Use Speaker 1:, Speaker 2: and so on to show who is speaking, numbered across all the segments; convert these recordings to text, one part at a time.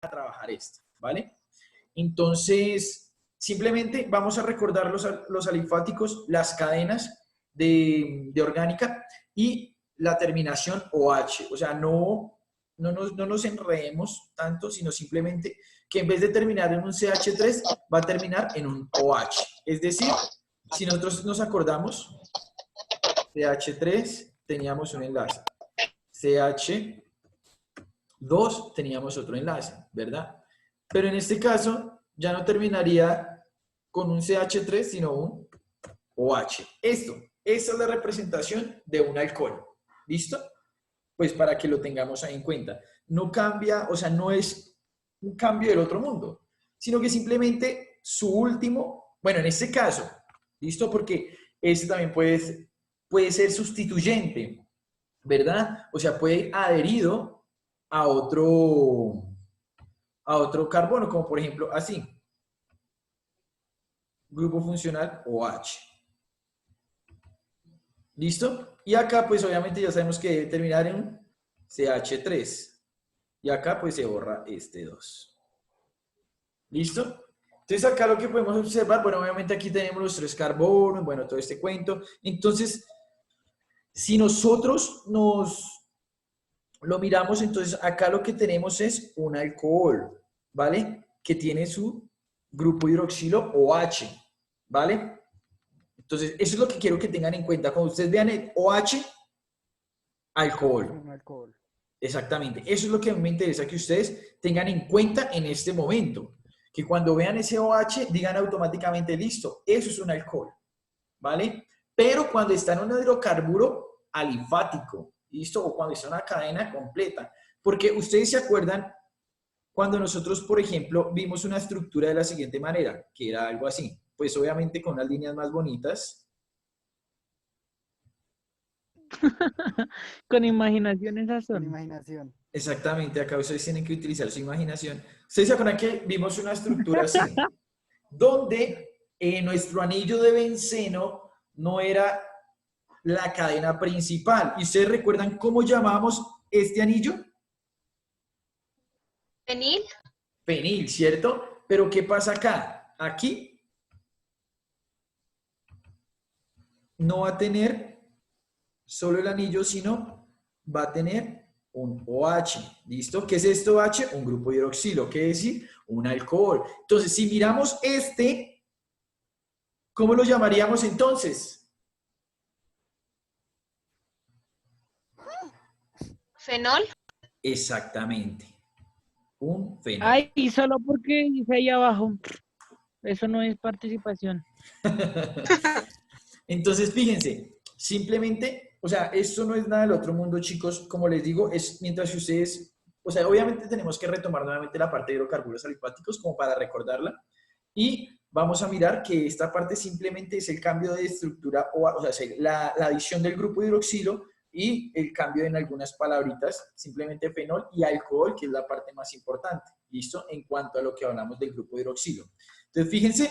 Speaker 1: a trabajar esta, ¿vale? Entonces, simplemente vamos a recordar los alifáticos, las cadenas de orgánica y la terminación OH. O sea, no nos enredemos tanto, sino simplemente que en vez de terminar en un CH3, va a terminar en un OH. Es decir, si nosotros nos acordamos, CH3 teníamos un enlace, CH2 teníamos otro enlace, ¿verdad? Pero en este caso ya no terminaría con un CH3, sino un OH. Esta es la representación de un alcohol. ¿Listo? Pues para que lo tengamos ahí en cuenta. No cambia, o sea, no es un cambio del otro mundo, sino que simplemente su último, bueno, en este caso, ¿listo? Porque este también puede ser sustituyente, ¿verdad? O sea, puede adherido a otro carbono, como por ejemplo así. Grupo funcional OH. ¿Listo? Y acá pues obviamente ya sabemos que debe terminar en un CH3. Y acá pues se borra este 2. ¿Listo? Entonces acá lo que podemos observar, bueno, obviamente aquí tenemos los 3 carbonos, bueno, todo este cuento. Entonces, si nosotros lo miramos, entonces acá lo que tenemos es un alcohol, ¿vale? Que tiene su grupo hidroxilo OH, ¿vale? Entonces, eso es lo que quiero que tengan en cuenta. Cuando ustedes vean el OH, alcohol.
Speaker 2: Un alcohol.
Speaker 1: Exactamente. Eso es lo que me interesa que ustedes tengan en cuenta en este momento. Que cuando vean ese OH, digan automáticamente, listo, eso es un alcohol, ¿vale? Pero cuando está en un hidrocarburo alifático, ¿listo? O cuando está en una cadena completa. Porque ustedes se acuerdan cuando nosotros, por ejemplo, vimos una estructura de la siguiente manera, que era algo así. Pues obviamente con unas líneas más bonitas.
Speaker 3: Con imaginación esas
Speaker 2: Con
Speaker 3: son.
Speaker 2: imaginación.
Speaker 1: Exactamente, acá ustedes tienen que utilizar su imaginación. Ustedes se acuerdan que vimos una estructura así, donde nuestro anillo de benceno no era la cadena principal. ¿Y ustedes recuerdan cómo llamamos este anillo?
Speaker 4: Fenil.
Speaker 1: Fenil, ¿cierto? Pero ¿qué pasa acá? Aquí no va a tener solo el anillo, sino va a tener un OH, ¿listo? ¿Qué es esto OH? Un grupo hidroxilo, ¿qué decir? Un alcohol. Entonces, si miramos este, ¿cómo lo llamaríamos entonces?
Speaker 4: Fenol.
Speaker 1: Exactamente. Un fenol.
Speaker 3: Ay, y solo porque dice ahí abajo. Eso no es participación.
Speaker 1: Entonces, fíjense, simplemente, o sea, esto no es nada del otro mundo, chicos. Como les digo, es mientras que ustedes, o sea, obviamente tenemos que retomar nuevamente la parte de hidrocarburos alifáticos como para recordarla. Y vamos a mirar que esta parte simplemente es el cambio de estructura, o sea, la adición del grupo hidroxilo y el cambio en algunas palabritas, simplemente fenol y alcohol, que es la parte más importante, ¿listo? En cuanto a lo que hablamos del grupo hidroxilo. Entonces, fíjense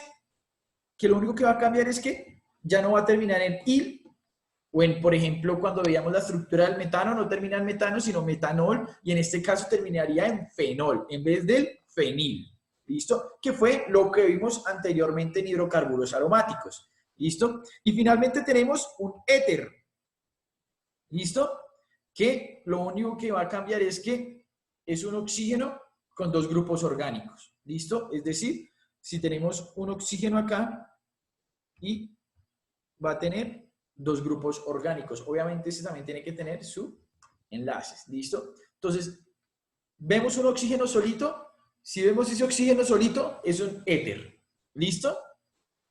Speaker 1: que lo único que va a cambiar es que ya no va a terminar en il, o en, por ejemplo, cuando veíamos la estructura del metano, no termina en metano, sino metanol, y en este caso terminaría en fenol, en vez del fenil. ¿Listo? Que fue lo que vimos anteriormente en hidrocarburos aromáticos. ¿Listo? Y finalmente tenemos un éter. ¿Listo? Que lo único que va a cambiar es que es un oxígeno con 2 grupos orgánicos. ¿Listo? Es decir, si tenemos un oxígeno acá y va a tener 2 grupos orgánicos. Obviamente ese también tiene que tener sus enlaces. ¿Listo? Entonces, vemos un oxígeno solito. Si vemos ese oxígeno solito, es un éter. ¿Listo?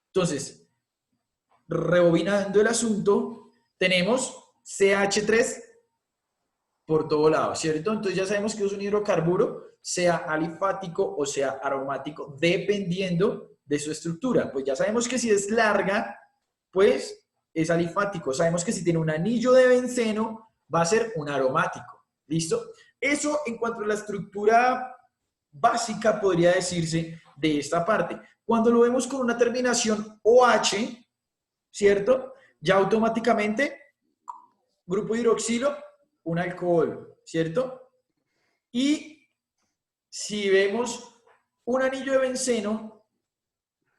Speaker 1: Entonces, rebobinando el asunto, tenemos CH3 por todo lado, ¿cierto? Entonces ya sabemos que es un hidrocarburo, sea alifático o sea aromático, dependiendo de su estructura. Pues ya sabemos que si es larga, pues es alifático. Sabemos que si tiene un anillo de benceno, va a ser un aromático. ¿Listo? Eso en cuanto a la estructura básica podría decirse de esta parte. Cuando lo vemos con una terminación OH, ¿cierto? Ya automáticamente, grupo hidroxilo, un alcohol, ¿cierto? Y si vemos un anillo de benceno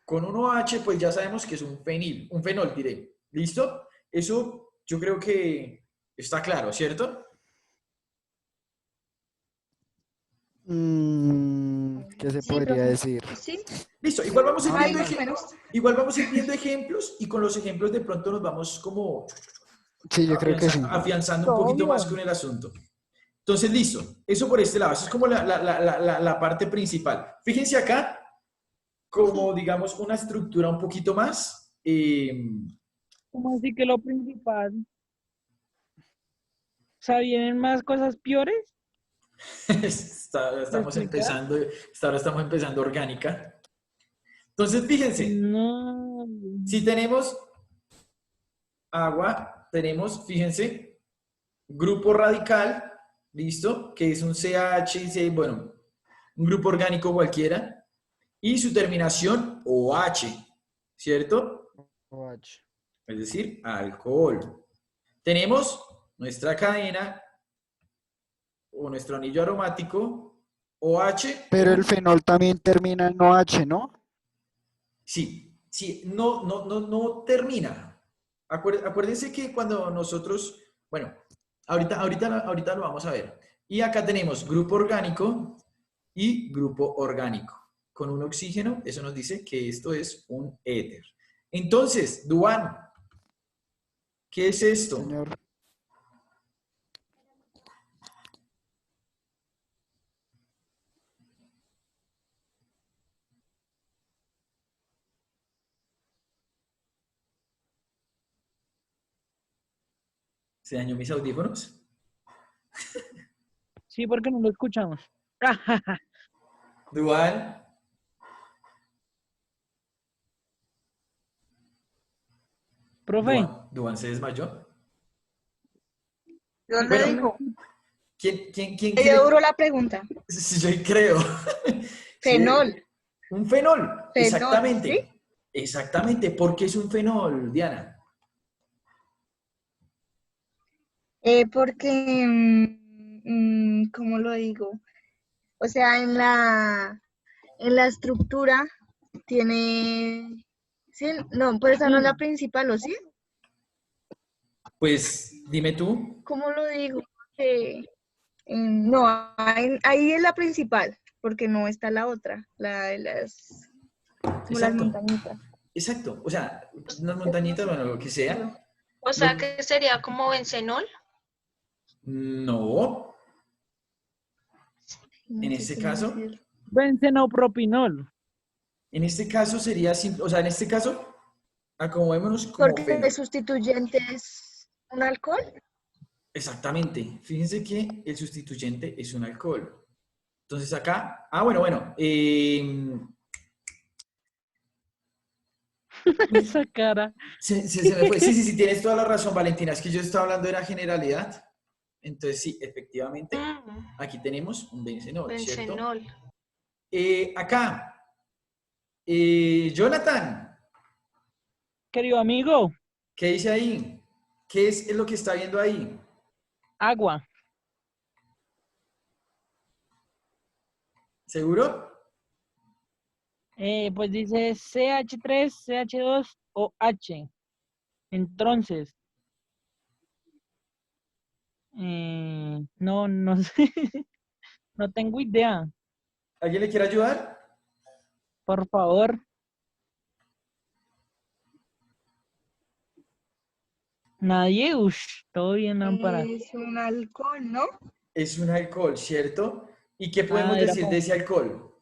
Speaker 1: con un OH, pues ya sabemos que es un fenol, diré. ¿Listo? Eso yo creo que está claro, ¿cierto?
Speaker 2: ¿Qué se
Speaker 4: Sí,
Speaker 2: podría
Speaker 4: profe.
Speaker 2: decir?
Speaker 4: Sí,
Speaker 1: Listo, igual vamos a ir
Speaker 4: ahí
Speaker 1: viendo,
Speaker 4: más o menos.
Speaker 1: igual vamos a ir viendo ejemplos y con los ejemplos de pronto nos vamos como
Speaker 2: Sí, yo creo que sí.
Speaker 1: afianzando un poquito más
Speaker 3: Obvio.
Speaker 1: con el asunto. Entonces, listo. Eso por este lado. Eso es como la parte principal. Fíjense acá, como digamos una estructura un poquito más.
Speaker 3: ¿Cómo así que lo principal? O sea, ¿vienen más cosas peores de
Speaker 1: Estamos
Speaker 3: explicar?
Speaker 1: empezando, ahora estamos empezando orgánica. Entonces, fíjense,
Speaker 3: No.
Speaker 1: si tenemos agua, tenemos, fíjense, grupo radical, ¿listo? Que es un CH, bueno, un grupo orgánico cualquiera, y su terminación OH, ¿cierto?
Speaker 2: OH.
Speaker 1: Es decir, alcohol. Tenemos nuestra cadena o nuestro anillo aromático OH.
Speaker 2: Pero el fenol también termina en OH, ¿no?
Speaker 1: Sí, sí, no termina. Acuérdense que cuando nosotros, bueno, ahorita lo vamos a ver. Y acá tenemos grupo orgánico y grupo orgánico. Con un oxígeno, eso nos dice que esto es un éter. Entonces, Duan, ¿qué es esto?
Speaker 2: Señor.
Speaker 1: ¿Se dañó mis audífonos?
Speaker 3: Sí, porque no lo escuchamos.
Speaker 1: Duan,
Speaker 3: Profe,
Speaker 1: Duan se desmayó.
Speaker 4: Yo le
Speaker 3: pero
Speaker 1: Bueno,
Speaker 4: digo,
Speaker 1: ¿quién
Speaker 4: ella
Speaker 1: quiere?
Speaker 4: duró la pregunta.
Speaker 1: Sí, yo creo. Sí,
Speaker 4: Fenol,
Speaker 1: un fenol,
Speaker 4: fenol, ¿sí?
Speaker 1: exactamente. Exactamente. ¿Por qué es un fenol, Diana?
Speaker 4: Porque, ¿cómo lo digo? O sea, en la estructura tiene, sí, no, pero esa no es la principal, ¿o sí?
Speaker 1: Pues dime tú.
Speaker 4: ¿Cómo lo digo? Que, no, ahí es la principal, porque no está la otra, la de las, como las
Speaker 1: Exacto,
Speaker 4: montañitas.
Speaker 1: exacto. O sea, unas montañitas, bueno, lo que sea.
Speaker 5: O sea que sería como bencenol.
Speaker 1: No, en
Speaker 4: No sé
Speaker 1: este
Speaker 4: cómo
Speaker 1: caso,
Speaker 4: decirlo.
Speaker 3: bencenopropinol.
Speaker 1: en este caso sería simple, o sea, en este caso, acomodémonos como
Speaker 4: Porque el
Speaker 1: fenol.
Speaker 4: sustituyente es un alcohol.
Speaker 1: Exactamente. Fíjense que el sustituyente es un alcohol. Entonces acá, bueno,
Speaker 3: Esa cara.
Speaker 1: se me fue. Sí, tienes toda la razón, Valentina. Es que yo estaba hablando de la generalidad. Entonces, sí, efectivamente, aquí tenemos un bencenol, ¿cierto?
Speaker 5: Bencenol.
Speaker 1: Acá, Jonathan,
Speaker 3: Querido amigo,
Speaker 1: ¿qué dice ahí? ¿Qué es lo que está viendo ahí?
Speaker 3: agua.
Speaker 1: ¿Seguro?
Speaker 3: Pues dice CH3, CH2 o H. Entonces, no sé. No tengo idea.
Speaker 1: ¿Alguien le quiere ayudar?
Speaker 3: Por favor. Nadie. Ush, todo bien, lámpara.
Speaker 4: Es un alcohol, ¿no?
Speaker 1: Es un alcohol, ¿cierto? ¿Y qué podemos
Speaker 3: Ah, era
Speaker 1: decir de
Speaker 3: para...
Speaker 1: ese alcohol?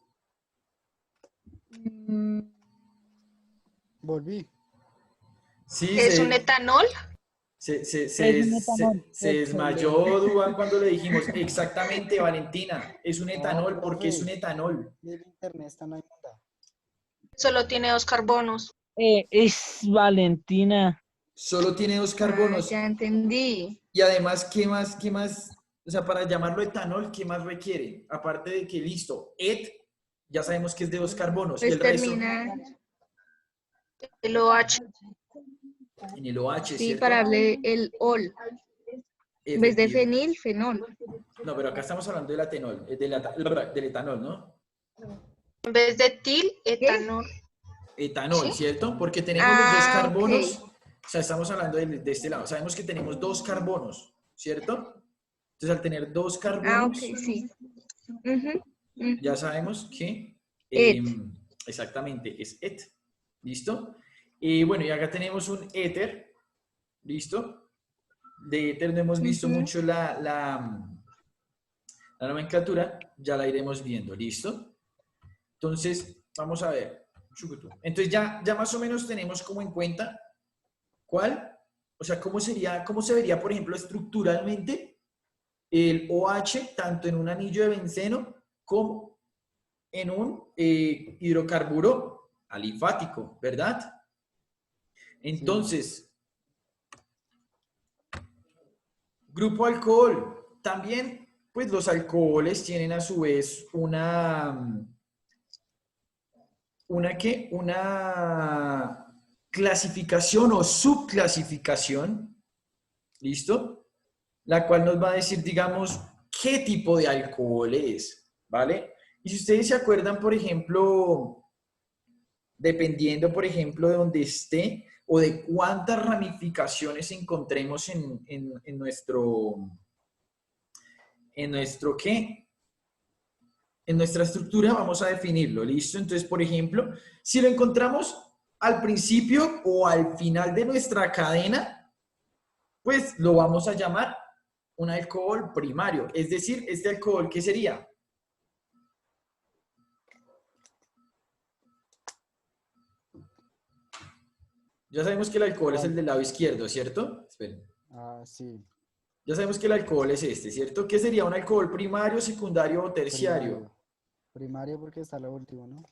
Speaker 4: Mm,
Speaker 2: Volví.
Speaker 1: Sí,
Speaker 5: ¿Es un etanol?
Speaker 3: Es un etanol.
Speaker 1: se desmayó Duván cuando le dijimos. Exactamente, Valentina. Es un
Speaker 2: No,
Speaker 1: etanol porque es un
Speaker 2: profe.
Speaker 1: etanol.
Speaker 2: El internet está no inunda.
Speaker 5: Solo tiene 2 carbonos.
Speaker 3: Es Valentina.
Speaker 1: Solo tiene dos
Speaker 4: ah,
Speaker 1: carbonos.
Speaker 4: ya entendí.
Speaker 1: Y además, ¿qué más? O sea, para llamarlo etanol, ¿qué más requiere? Aparte de que, listo, ya sabemos que es de dos carbonos. Y
Speaker 4: Pues
Speaker 1: el resto
Speaker 4: termina,
Speaker 5: El OH.
Speaker 1: en el OH,
Speaker 4: sí,
Speaker 1: ¿cierto?
Speaker 4: para darle el ol. En vez de
Speaker 1: Efectivamente.
Speaker 4: fenil, fenol.
Speaker 1: No, pero acá estamos hablando del etanol, del etanol, ¿no?
Speaker 5: En vez de etil, etanol.
Speaker 1: Etanol,
Speaker 5: ¿Sí?
Speaker 1: ¿cierto? Porque tenemos los dos
Speaker 4: Ah, ok.
Speaker 1: carbonos, o sea, estamos hablando de este lado. Sabemos que tenemos dos carbonos, ¿cierto? Entonces, al tener dos
Speaker 4: Ah, ok,
Speaker 1: carbonos,
Speaker 4: sí. Ujú, ujú.
Speaker 1: ya sabemos que
Speaker 4: Et.
Speaker 1: exactamente es et. ¿Listo? Y bueno, y acá tenemos un éter. ¿Listo? De éter no hemos visto
Speaker 4: Ujú.
Speaker 1: mucho la nomenclatura, ya la iremos viendo. ¿Listo? Entonces, vamos a ver. Chucutu. Entonces, ya más o menos tenemos como en cuenta cuál, o sea, cómo se vería, por ejemplo, estructuralmente el OH tanto en un anillo de benceno como en un hidrocarburo alifático, ¿verdad?
Speaker 2: Sí.
Speaker 1: Entonces, grupo alcohol, también, pues los alcoholes tienen a su vez una clasificación o subclasificación, ¿listo? La cual nos va a decir, digamos, qué tipo de alcohol es, ¿vale? Y si ustedes se acuerdan, por ejemplo, dependiendo, por ejemplo, de donde esté o de cuántas ramificaciones encontremos en nuestro ¿qué? En nuestra estructura vamos a definirlo, ¿listo? Entonces, por ejemplo, si lo encontramos al principio o al final de nuestra cadena, pues lo vamos a llamar un alcohol primario. Es decir, este alcohol, ¿qué sería? Ya sabemos que el alcohol es el
Speaker 2: ¿Cuál?
Speaker 1: del lado izquierdo, ¿cierto? Esperen.
Speaker 2: Ah, sí.
Speaker 1: Ya sabemos que el alcohol es este, ¿cierto? ¿Qué sería un alcohol primario, secundario o terciario?
Speaker 2: Primario. Primario porque está lo último, ¿no?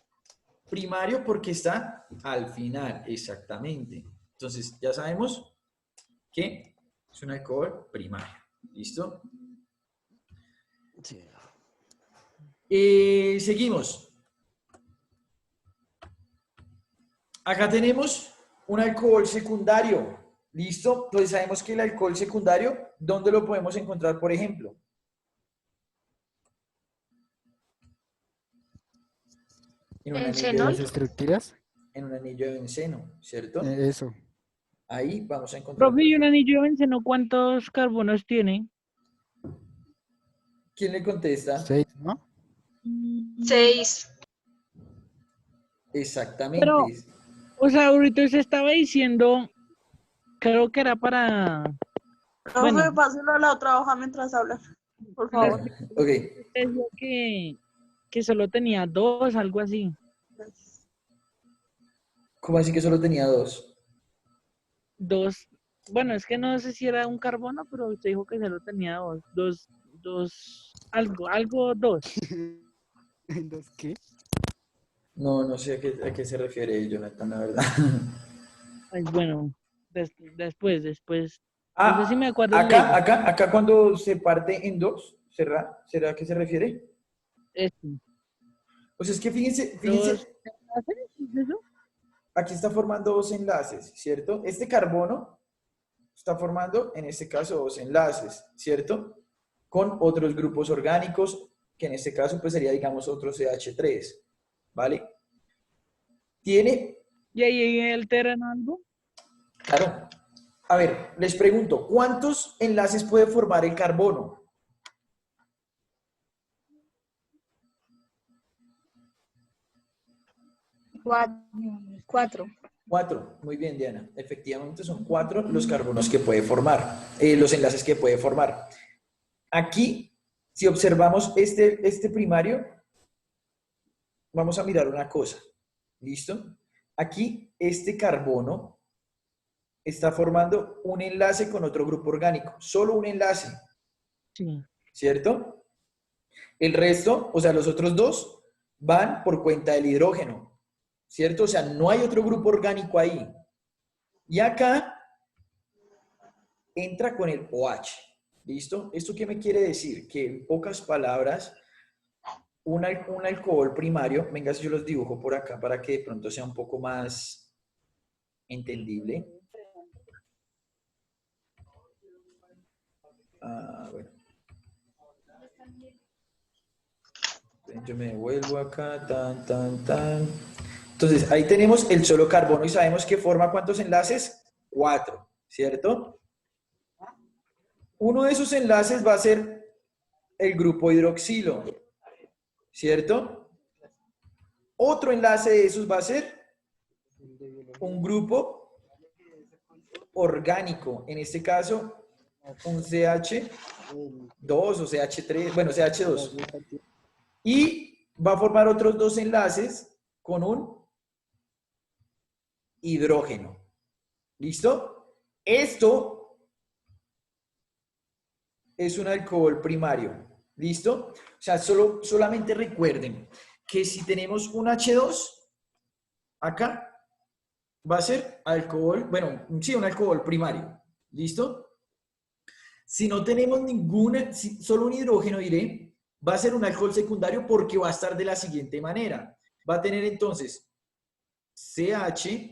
Speaker 1: Primario porque está al final, exactamente. Entonces, ya sabemos que es un alcohol primario. ¿Listo?
Speaker 2: Sí.
Speaker 1: Seguimos. Acá tenemos un alcohol secundario. ¿Listo? Entonces sabemos que el alcohol secundario, ¿dónde lo podemos encontrar, por ejemplo? En un anillo
Speaker 2: ¿En
Speaker 5: ¿Bencenol?
Speaker 2: las
Speaker 1: de,
Speaker 2: estructuras?
Speaker 1: en un anillo de benceno, ¿cierto?
Speaker 2: Eso.
Speaker 1: Ahí vamos a encontrar,
Speaker 3: Profe,
Speaker 1: por
Speaker 3: ¿y un
Speaker 1: ejemplo.
Speaker 3: anillo de benceno cuántos carbonos tiene?
Speaker 1: ¿Quién le contesta?
Speaker 2: 6, ¿no?
Speaker 5: 6.
Speaker 3: Pero,
Speaker 1: Exactamente.
Speaker 3: o sea, ahorita se estaba diciendo, creo que era para,
Speaker 6: Profe,
Speaker 3: bueno,
Speaker 6: páselo a la otra hoja mientras habla, por
Speaker 3: les
Speaker 6: favor.
Speaker 1: Ok.
Speaker 3: decía que solo tenía dos, algo así.
Speaker 1: ¿Cómo así que solo tenía dos?
Speaker 3: Dos, bueno, es que no sé si era un carbono, pero usted dijo que solo tenía dos, algo dos.
Speaker 2: ¿Dos qué?
Speaker 1: No, no sé a qué se refiere Jonathan, la verdad.
Speaker 3: Ay, bueno, después. No sé si me
Speaker 1: Ah,
Speaker 3: acuerdo y le
Speaker 1: acá,
Speaker 3: digo.
Speaker 1: acá, acá cuando se parte en dos, ¿será a qué se refiere?
Speaker 3: Este,
Speaker 1: Pues es que fíjense,
Speaker 3: los
Speaker 1: fíjense,
Speaker 3: enlaces, ¿es eso?
Speaker 1: aquí está formando dos enlaces, ¿cierto? Este carbono está formando, en este caso, dos enlaces, ¿cierto? Con otros grupos orgánicos, que en este caso, pues sería, digamos, otro CH3, ¿vale? Tiene,
Speaker 3: Y ahí alteran algo.
Speaker 1: claro, a ver, les pregunto, ¿cuántos enlaces puede formar el carbono?
Speaker 4: Cuatro.
Speaker 1: Cuatro, muy bien, Diana. Efectivamente son cuatro los carbonos que puede formar, los enlaces que puede formar. Aquí, si observamos este primario, vamos a mirar una cosa. ¿Listo? Aquí, este carbono está formando un enlace con otro grupo orgánico. Solo un enlace,
Speaker 3: Sí.
Speaker 1: ¿cierto? El resto, o sea, los otros dos, van por cuenta del hidrógeno, ¿cierto? O sea, no hay otro grupo orgánico ahí. Y acá entra con el OH. ¿Listo? ¿Esto qué me quiere decir? Que en pocas palabras, un alcohol primario, venga, si yo los dibujo por acá para que de pronto sea un poco más entendible. Bueno. Yo me devuelvo acá, tan. Entonces, ahí tenemos el solo carbono y sabemos que forma ¿cuántos enlaces? 4, ¿cierto? Uno de esos enlaces va a ser el grupo hidroxilo, ¿cierto? Otro enlace de esos va a ser un grupo orgánico, en este caso un CH2 o CH3, bueno, CH2. Y va a formar otros 2 enlaces con un hidrógeno. ¿Listo? Esto es un alcohol primario. ¿Listo? O sea, solamente recuerden que si tenemos un H2 acá, va a ser alcohol, bueno, sí, un alcohol primario. ¿Listo? Si no tenemos solo un hidrógeno, diré, va a ser un alcohol secundario porque va a estar de la siguiente manera. Va a tener entonces CH,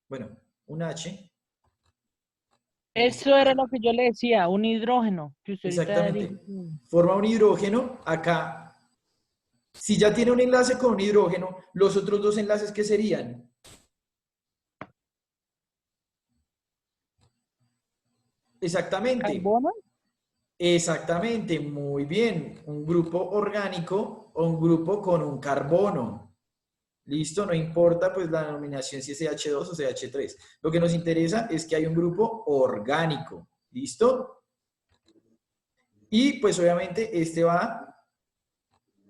Speaker 1: bueno, un H.
Speaker 3: Eso era lo que yo le decía, un hidrógeno. Que usted ahorita
Speaker 1: Exactamente.
Speaker 3: dijo.
Speaker 1: Forma un hidrógeno acá. Si ya tiene un enlace con un hidrógeno, los otros 2 enlaces, ¿qué serían? Exactamente.
Speaker 3: ¿Carbono?
Speaker 1: Exactamente, muy bien. Un grupo orgánico o un grupo con un carbono. Listo, no importa pues la denominación si es CH2 o CH3. Lo que nos interesa es que hay un grupo orgánico. ¿Listo? Y pues obviamente este va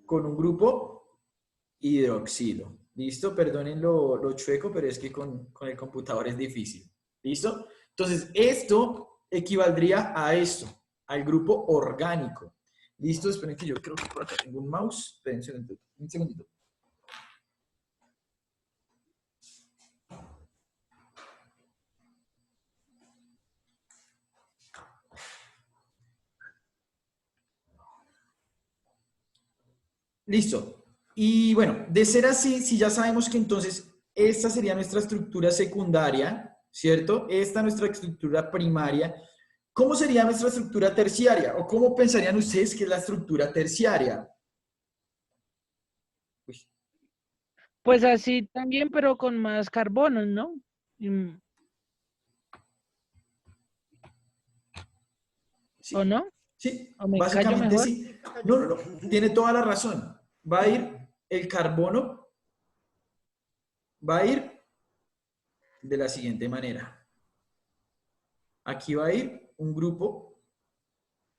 Speaker 1: con un grupo hidroxilo. ¿Listo? Perdonen lo chueco, pero es que con el computador es difícil. ¿Listo? Entonces, esto equivaldría a esto, al grupo orgánico. ¿Listo? Esperen que yo creo que por acá tengo un mouse. Esperen un segundito. Listo. Y bueno, de ser así, si ya sabemos que entonces esta sería nuestra estructura secundaria, ¿cierto? Esta nuestra estructura primaria. ¿Cómo sería nuestra estructura terciaria? ¿O cómo pensarían ustedes que es la estructura terciaria? Uy,
Speaker 3: Pues así también, pero con más carbonos, ¿no?
Speaker 1: sí,
Speaker 3: ¿O no?
Speaker 1: sí,
Speaker 3: ¿O me callo
Speaker 1: básicamente
Speaker 3: mejor?
Speaker 1: sí. No, tiene toda la razón. Va a ir el carbono, va a ir de la siguiente manera. Aquí va a ir un grupo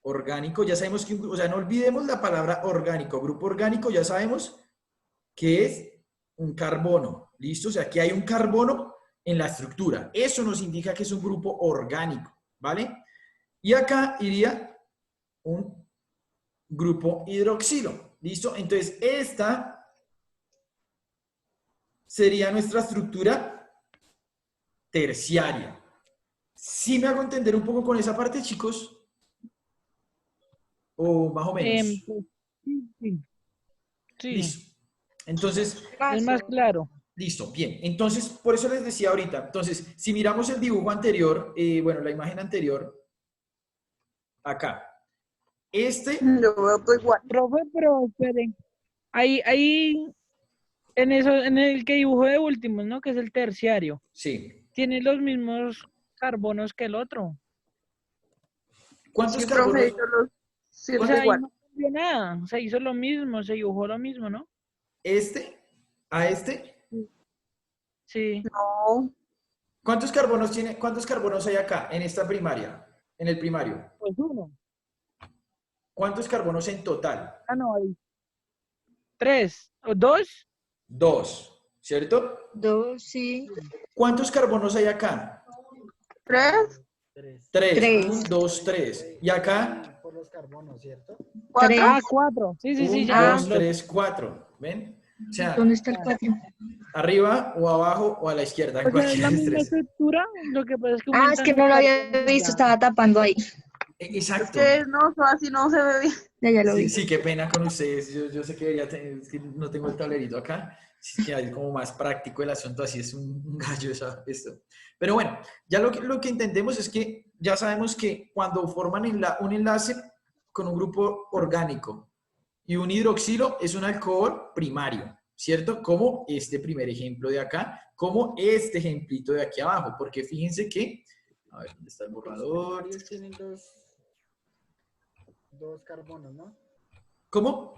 Speaker 1: orgánico. Ya sabemos que, o sea, no olvidemos la palabra orgánico. Grupo orgánico ya sabemos que es un carbono. ¿Listo? O sea, que hay un carbono en la estructura. Eso nos indica que es un grupo orgánico. ¿Vale? Y acá iría un grupo hidroxilo. ¿Listo? Entonces, esta sería nuestra estructura terciaria. ¿Sí me hago entender un poco con esa parte, chicos? ¿O más o menos?
Speaker 3: Pues, sí.
Speaker 1: Listo. Entonces,
Speaker 3: Es más claro.
Speaker 1: listo, bien. Entonces, por eso les decía ahorita. Entonces, si miramos el dibujo anterior, bueno, la imagen anterior, acá.
Speaker 6: Yo veo todo igual.
Speaker 3: Profe, pero esperen. Ahí, en el que dibujó de último, ¿no? Que es el terciario.
Speaker 1: Sí.
Speaker 3: Tiene los mismos carbonos que el otro.
Speaker 1: ¿Cuántos
Speaker 6: Sí,
Speaker 1: carbonos?
Speaker 6: profe, yo los
Speaker 3: O
Speaker 6: siento
Speaker 3: sea, ahí
Speaker 6: igual.
Speaker 3: no cambió nada. Se hizo lo mismo, se dibujó lo mismo, ¿no?
Speaker 1: A este.
Speaker 3: Sí.
Speaker 6: No,
Speaker 1: ¿Cuántos carbonos tiene? ¿Cuántos carbonos hay acá en esta primaria? En el primario.
Speaker 3: Pues uno.
Speaker 1: ¿Cuántos carbonos en total?
Speaker 3: Ah, no, hay 3 o 2.
Speaker 1: 2, ¿cierto?
Speaker 4: 2, sí.
Speaker 1: ¿Cuántos carbonos hay acá?
Speaker 6: 3,
Speaker 1: 3.
Speaker 4: Tres.
Speaker 1: 1, 2, 3. ¿Y acá?
Speaker 2: Por los carbonos, ¿cierto?
Speaker 6: 4.
Speaker 3: Ah, 4. Sí,
Speaker 1: 1,
Speaker 3: ya.
Speaker 1: 2, 3, 4. ¿Ven? O sea,
Speaker 4: ¿Dónde está el 4?
Speaker 1: arriba o abajo o a la izquierda, en
Speaker 3: O sea, es
Speaker 1: cualquiera
Speaker 3: la
Speaker 1: de
Speaker 3: misma
Speaker 1: los tres.
Speaker 3: estructura, lo que pasa es que
Speaker 4: Ah, es que no lo había visto, estaba tapando ahí.
Speaker 1: Exacto.
Speaker 6: Que no, así no se ve bien.
Speaker 4: Ya lo
Speaker 1: Sí,
Speaker 4: vi.
Speaker 1: sí, qué pena con ustedes. Yo sé que debería tener, es que no tengo el tablerito acá. Es que hay como más práctico el asunto, así es un gallo esto. Pero bueno, ya lo que entendemos es que ya sabemos que cuando forman un enlace con un grupo orgánico y un hidroxilo es un alcohol primario, ¿cierto? Como este primer ejemplo de acá, como este ejemplito de aquí abajo, porque fíjense que, a ver, ¿dónde está el borrador?
Speaker 2: Ellos tienen dos carbonos, ¿no?
Speaker 1: ¿Cómo?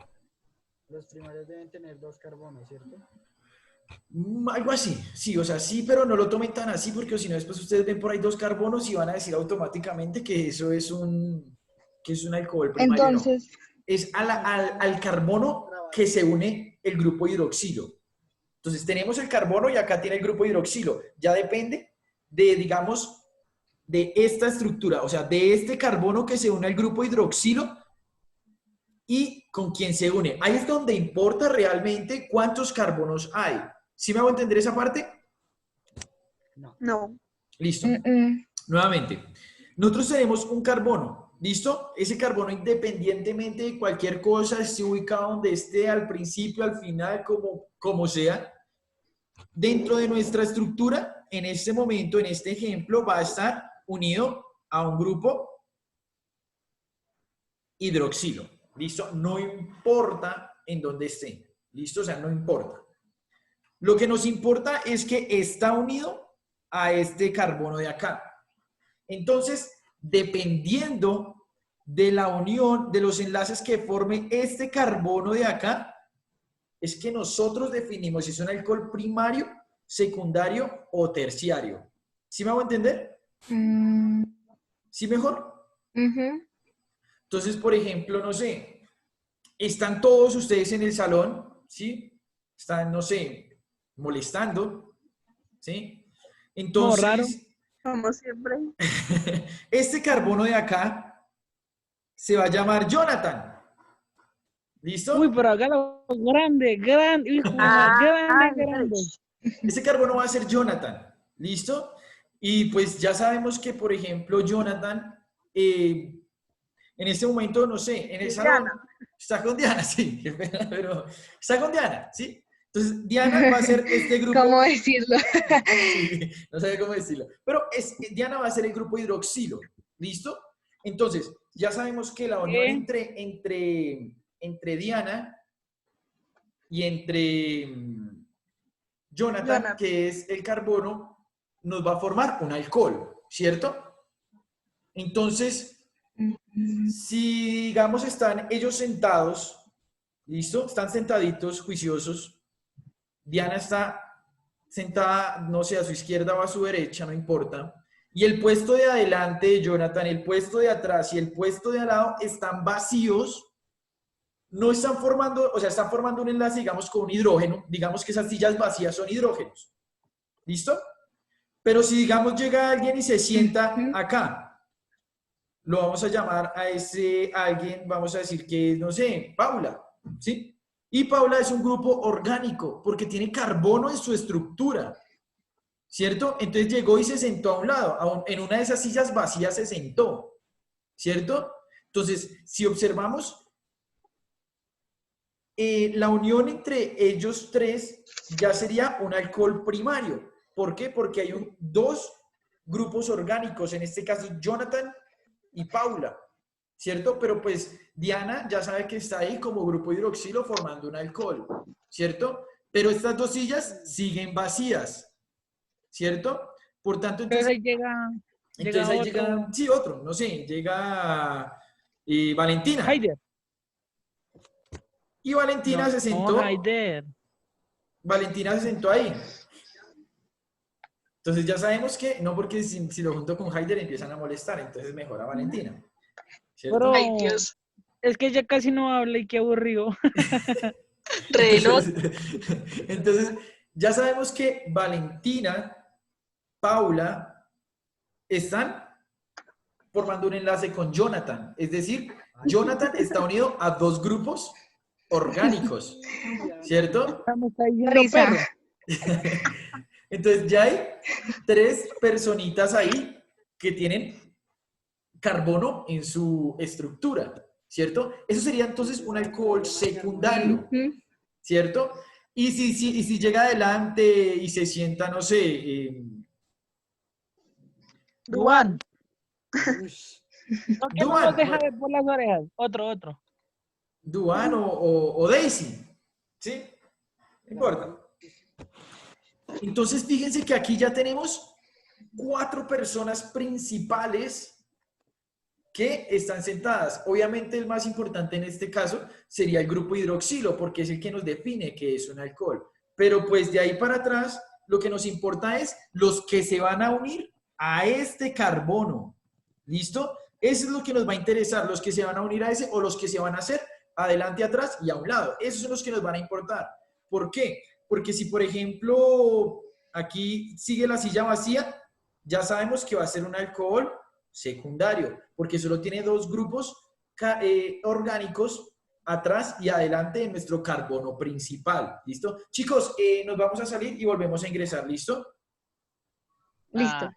Speaker 2: Los primarios deben tener 2 carbonos, ¿cierto?
Speaker 1: Algo así, sí, o sea, sí, pero no lo tomen tan así porque si no después ustedes ven por ahí 2 carbonos y van a decir automáticamente que eso es un alcohol primario, no.
Speaker 4: Entonces,
Speaker 1: Es al carbono que se une el grupo hidroxilo. Entonces tenemos el carbono y acá tiene el grupo hidroxilo. Ya depende de, digamos, de esta estructura, o sea, de este carbono que se une al grupo hidroxilo y con quién se une. Ahí es donde importa realmente cuántos carbonos hay. ¿Sí me hago entender esa parte?
Speaker 6: No.
Speaker 1: Listo. Nuevamente, nosotros tenemos un carbono, ¿listo? Ese carbono, independientemente de cualquier cosa, esté ubicado donde esté, al principio, al final, como sea, dentro de nuestra estructura, en este momento, en este ejemplo, va a estar unido a un grupo hidroxilo, ¿listo? No importa en dónde esté, ¿listo? O sea, no importa. Lo que nos importa es que está unido a este carbono de acá. Entonces, dependiendo de la unión, de los enlaces que forme este carbono de acá, es que nosotros definimos si es un alcohol primario, secundario o terciario. ¿Sí me hago entender? ¿Sí mejor? Entonces, por ejemplo, no sé, están todos ustedes en el salón, ¿sí? Están, no sé, molestando, ¿sí? Entonces,
Speaker 3: raro.
Speaker 6: Como siempre.
Speaker 1: este carbono de acá se va a llamar Jonathan. ¿Listo?
Speaker 3: Uy, pero hágalo grande, hijo, grande.
Speaker 1: Ese carbono va a ser Jonathan. ¿Listo? Y pues ya sabemos que, por ejemplo, Jonathan, en este momento, no sé, en el salón, está con Diana, sí, qué pena, pero está con Diana, ¿sí? Entonces, Diana va a ser este grupo.
Speaker 4: ¿Cómo decirlo?
Speaker 1: Sí, no sabía cómo decirlo. Pero Diana va a ser el grupo hidroxilo. ¿Listo? Entonces, ya sabemos que la unión entre Diana y entre Jonathan, que es el carbono, nos va a formar un alcohol, ¿cierto? Entonces, si digamos están ellos sentados, ¿listo? Están sentaditos, juiciosos. Diana está sentada, no sé, a su izquierda o a su derecha, no importa. Y el puesto de adelante de Jonathan, el puesto de atrás y el puesto de al lado están vacíos. No están formando, o sea, están formando un enlace, digamos, con un hidrógeno. Digamos que esas sillas vacías son hidrógenos. ¿Listo? Pero si, digamos, llega alguien y se sienta acá, lo vamos a llamar a ese alguien, vamos a decir que, no sé, Paula, ¿sí? Y Paula es un grupo orgánico porque tiene carbono en su estructura, ¿cierto? Entonces llegó y se sentó a un lado, en una de esas sillas vacías se sentó, ¿cierto? Entonces, si observamos, la unión entre ellos tres ya sería un alcohol primario. ¿Por qué? Porque hay dos grupos orgánicos, en este caso Jonathan y Paula, ¿cierto? Pero pues Diana ya sabe que está ahí como grupo hidroxilo formando un alcohol, ¿cierto? Pero estas dos sillas siguen vacías, ¿cierto? Por tanto, entonces
Speaker 3: ahí llega
Speaker 1: otro, no sé, llega Valentina.
Speaker 3: Haider.
Speaker 1: Y Valentina se sentó.
Speaker 3: Haider.
Speaker 1: Valentina se sentó ahí. Entonces ya sabemos que, no porque si lo junto con Haider empiezan a molestar, entonces mejor a Valentina. ¿Cierto?
Speaker 3: Pero
Speaker 5: Ay, Dios.
Speaker 3: es que ella casi no habla y qué aburrido.
Speaker 1: Entonces, ya sabemos que Valentina, Paula, están formando un enlace con Jonathan. Es decir, Jonathan está unido a dos grupos orgánicos, ¿cierto?
Speaker 3: Estamos ahí viendo
Speaker 4: Risa.
Speaker 3: perro.
Speaker 1: Entonces ya hay tres personitas ahí que tienen carbono en su estructura, ¿cierto? Eso sería entonces un alcohol secundario,
Speaker 4: Ujú.
Speaker 1: ¿cierto? Y si llega adelante y se sienta, no sé,
Speaker 6: Duan.
Speaker 2: Ush.
Speaker 3: No, que no
Speaker 1: Duan,
Speaker 3: nos deja ver por las orejas. Otro.
Speaker 1: Duan o Daisy, ¿sí? No importa. Entonces, fíjense que aquí ya tenemos 4 personas principales que están sentadas. Obviamente el más importante en este caso sería el grupo hidroxilo, porque es el que nos define que es un alcohol. Pero pues de ahí para atrás, lo que nos importa es los que se van a unir a este carbono. ¿Listo? Eso es lo que nos va a interesar, los que se van a unir a ese o los que se van a hacer adelante, atrás y a un lado. Esos son los que nos van a importar. ¿Por qué? Porque si, por ejemplo, aquí sigue la silla vacía, ya sabemos que va a ser un alcohol secundario, porque solo tiene 2 grupos orgánicos atrás y adelante de nuestro carbono principal. ¿Listo? Chicos, nos vamos a salir y volvemos a ingresar. ¿Listo?
Speaker 4: Listo.
Speaker 3: Ah,